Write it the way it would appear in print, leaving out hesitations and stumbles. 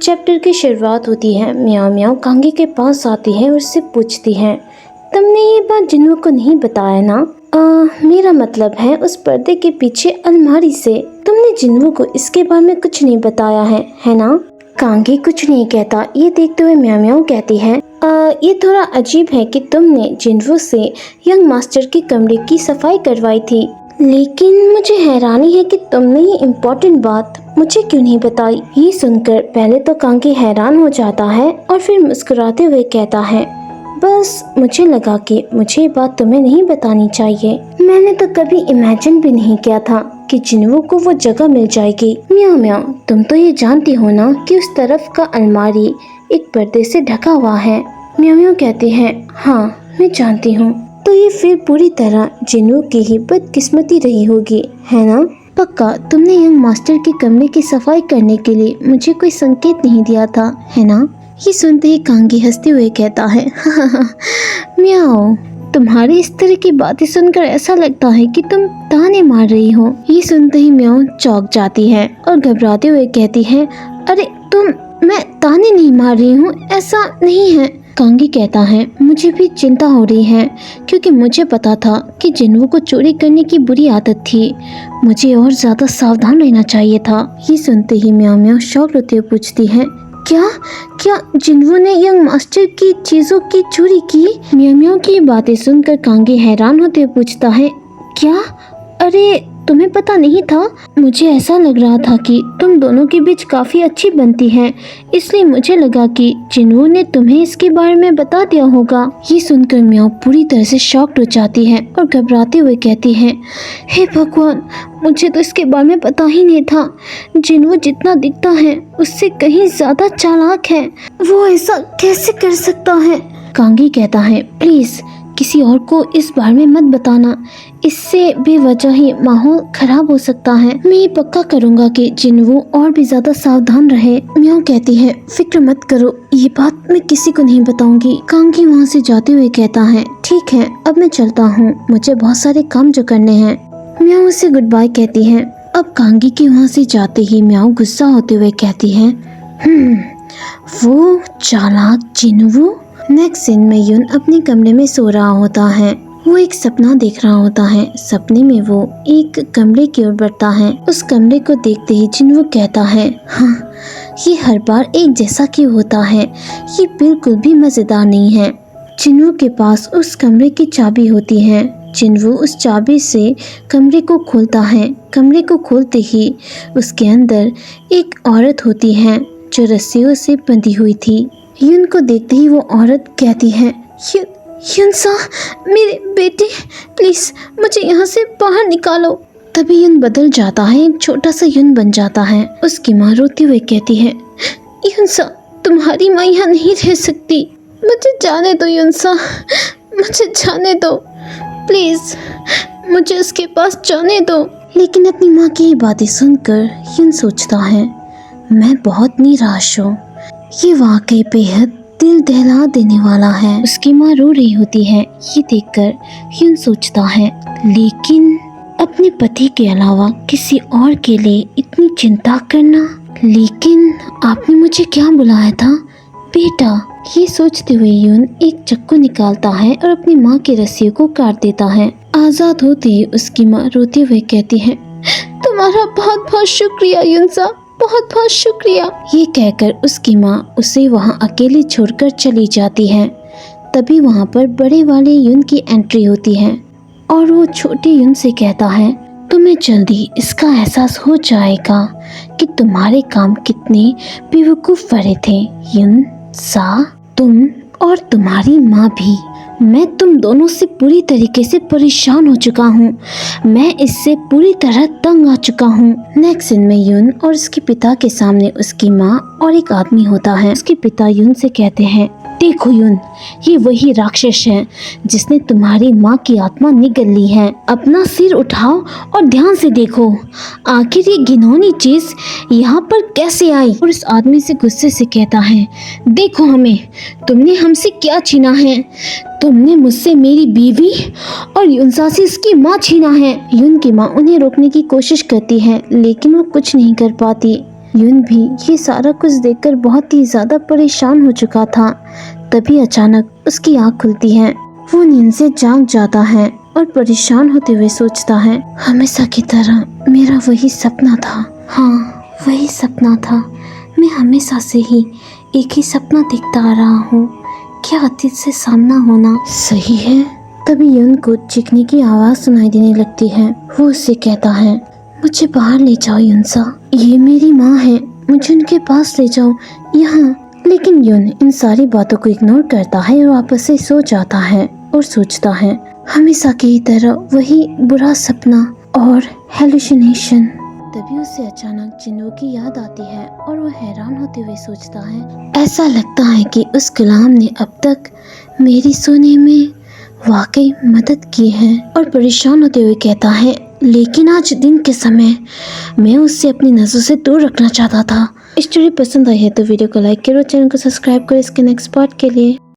Chapter की शुरुआत होती है। म्याओ म्याओ कांगी के पास आती है और उससे पूछती है, तुमने ये बात जिन्हों को नहीं बताया ना? मेरा मतलब है उस पर्दे के पीछे अलमारी से। तुमने जिन्हों को इसके बारे में कुछ नहीं बताया है ना? कांगी कुछ नहीं कहता। ये देखते हुए म्याओ म्याओ कहती है, ये थोड़ा अजीब है कि तुमने जिन्हों से यंग मास्टर के कमरे की सफाई करवाई थी, लेकिन मुझे हैरानी है कि तुमने ये इम्पोर्टेंट बात मुझे क्यों नहीं बताई। ये सुनकर पहले तो कांगी हैरान हो जाता है और फिर मुस्कुराते हुए कहता है, बस मुझे लगा कि मुझे ये बात तुम्हें नहीं बतानी चाहिए। मैंने तो कभी इमेजिन भी नहीं किया था कि जिन्हों को वो जगह मिल जाएगी। म्याओ म्याओ, तुम तो ये जानती हो ना कि उस तरफ का अलमारी एक पर्दे से ढका हुआ है। म्याओ म्याओ कहती है, हाँ मैं जानती हूँ। तो ये फिर पूरी तरह जिन्हों की ही बदकिस्मती रही होगी, है ना? पक्का तुमने यंग मास्टर के कमरे की सफाई करने के लिए मुझे कोई संकेत नहीं दिया था, है ना? ये सुनते ही कांगी हंसते हुए कहता है, म्याओ, तुम्हारी इस तरह की बातें सुनकर ऐसा लगता है कि तुम ताने मार रही हो। ये सुनते ही म्याओ चौंक जाती है और घबराते हुए कहती है, अरे मैं ताने नहीं मार रही हूँ, ऐसा नहीं है। कांगी कहता है, मुझे भी चिंता हो रही है क्योंकि मुझे पता था कि जिन्हों को चोरी करने की बुरी आदत थी। मुझे और ज्यादा सावधान रहना चाहिए था। ये सुनते ही म्याओ म्याओ शौक होते हुए पूछती है, क्या जिन्हों ने यंग मास्टर की चीजों की चोरी की? म्याओ म्याओ की बातें सुनकर कांगी हैरान होते हुए पूछता है, क्या? अरे तुम्हें पता नहीं था? मुझे ऐसा लग रहा था कि तुम दोनों के बीच काफी अच्छी बनती है, इसलिए मुझे लगा कि जिन्हों ने तुम्हें इसके बारे में बता दिया होगा। ये सुनकर म्याओ पूरी तरह से शॉक्ड हो जाती है और घबराते हुए कहती है, हे भगवान, मुझे तो इसके बारे में पता ही नहीं था। जिन्हों जितना दिखता है उससे कहीं ज्यादा चालाक है। वो ऐसा कैसे कर सकता है? कांगी कहता है, प्लीज किसी और को इस बारे में मत बताना, इससे बेवजह ही माहौल खराब हो सकता है। मैं ये पक्का करूँगा कि जिन्हों और भी ज्यादा सावधान रहे। म्याओ कहती है, फिक्र मत करो, ये बात मैं किसी को नहीं बताऊंगी। कांगी वहाँ से जाते हुए कहता है, ठीक है, अब मैं चलता हूँ, मुझे बहुत सारे काम जो करने हैं। म्याओ उसे गुड बाय कहती है। अब कांगी के वहाँ से जाते ही म्याओ गुस्सा होते हुए कहती है, वो चालाक जिन्हों। नेक्स्ट सीन में युन अपने कमरे में सो रहा होता है। वो एक सपना देख रहा होता है। सपने में वो एक कमरे की ओर बढ़ता है। उस कमरे को देखते ही जिन्हों कहता है, हाँ, ये हर बार एक जैसा क्यों होता है? ये बिल्कुल भी मजेदार नहीं है। जिन्हों के पास उस कमरे की चाबी होती है। जिन्हों उस चाबी से कमरे को खोलता है। कमरे को खोलते ही उसके अंदर एक औरत होती है जो रस्सियों से बंधी हुई थी। युन को देखते ही वो औरत कहती है, युनसा, मेरे बेटे, प्लीज मुझे यहाँ से बाहर निकालो। तभी युन बदल जाता है, एक छोटा सा युन बन जाता है। उसकी माँ रोते हुए कहती है, युनसा, तुम्हारी माँ यहाँ नहीं रह सकती, मुझे जाने दो युनसा, मुझे जाने दो, प्लीज मुझे उसके पास जाने दो। लेकिन अपनी माँ की ये बातें सुनकर युन सोचता है, मैं बहुत निराश हूँ, ये वाकई बेहद दिल दहला देने वाला है। उसकी माँ रो रही होती है। ये देखकर युन सोचता है, लेकिन अपने पति के अलावा किसी और के लिए इतनी चिंता करना। लेकिन आपने मुझे क्या बुलाया था बेटा? ये सोचते हुए युन एक चाकू निकालता है और अपनी माँ की रस्सियों को काट देता है। आजाद होते ही उसकी माँ रोते हुए कहती है, तुम्हारा बहुत बहुत शुक्रिया युनसा, बहुत बहुत शुक्रिया। ये कहकर उसकी माँ उसे वहाँ अकेले छोड़कर चली जाती है। तभी वहाँ पर बड़े वाले युन की एंट्री होती है और वो छोटे युन से कहता है, तुम्हें जल्दी इसका एहसास हो जाएगा कि तुम्हारे काम कितने बेवकूफ़ भरे थे। युन सा, तुम और तुम्हारी माँ भी, मैं तुम दोनों से पूरी तरीके से परेशान हो चुका हूँ। मैं इससे पूरी तरह तंग आ चुका हूँ। नेक्स्ट सीन में युन और उसके पिता के सामने उसकी माँ और एक आदमी होता है। उसके पिता युन से कहते हैं, देखो युन, ये वही राक्षस है जिसने तुम्हारी माँ की आत्मा निगल ली है। अपना सिर उठाओ और ध्यान से देखो, आखिर ये घिनौनी चीज यहाँ पर कैसे आई। और उस आदमी से गुस्से से कहता है, देखो हमें, तुमने हमसे क्या छीना है? तुमने मुझसे मेरी बीवी और युनसा से इसकी माँ छीना है। युन की माँ उन्हें रोकने की कोशिश करती है, लेकिन वो कुछ नहीं कर पाती। यून भी ये सारा कुछ देखकर बहुत ही ज्यादा परेशान हो चुका था। तभी अचानक उसकी आँख खुलती है। वो नींद से जाग जाता है और परेशान होते हुए सोचता है, हमेशा की तरह मेरा वही सपना था। हाँ, वही सपना था। मैं हमेशा से ही एक ही सपना देखता आ रहा हूँ। क्या अतीत से सामना होना सही है? तभी यून को चीखने की आवाज सुनाई देने लगती है। वो उससे कहता है, मुझे बाहर ले जाओ यूनसा, ये मेरी माँ है, मुझे उनके पास ले जाओ यहाँ। लेकिन यून इन सारी बातों को इग्नोर करता है और वापस से सो जाता है और सोचता है, हमेशा की तरह वही बुरा सपना और हेलुसिनेशन। तभी उसे अचानक जिन्नों की याद आती है और वो हैरान होते हुए सोचता है, ऐसा लगता है कि उस गुलाम ने अब तक मेरी सोने में वाकई मदद की है। और परेशान होते हुए कहता है, लेकिन आज दिन के समय मैं उससे अपनी नजरों से दूर रखना चाहता था। स्टोरी पसंद आई है तो वीडियो को लाइक करो, चैनल को सब्सक्राइब करो इसके नेक्स्ट पार्ट के लिए।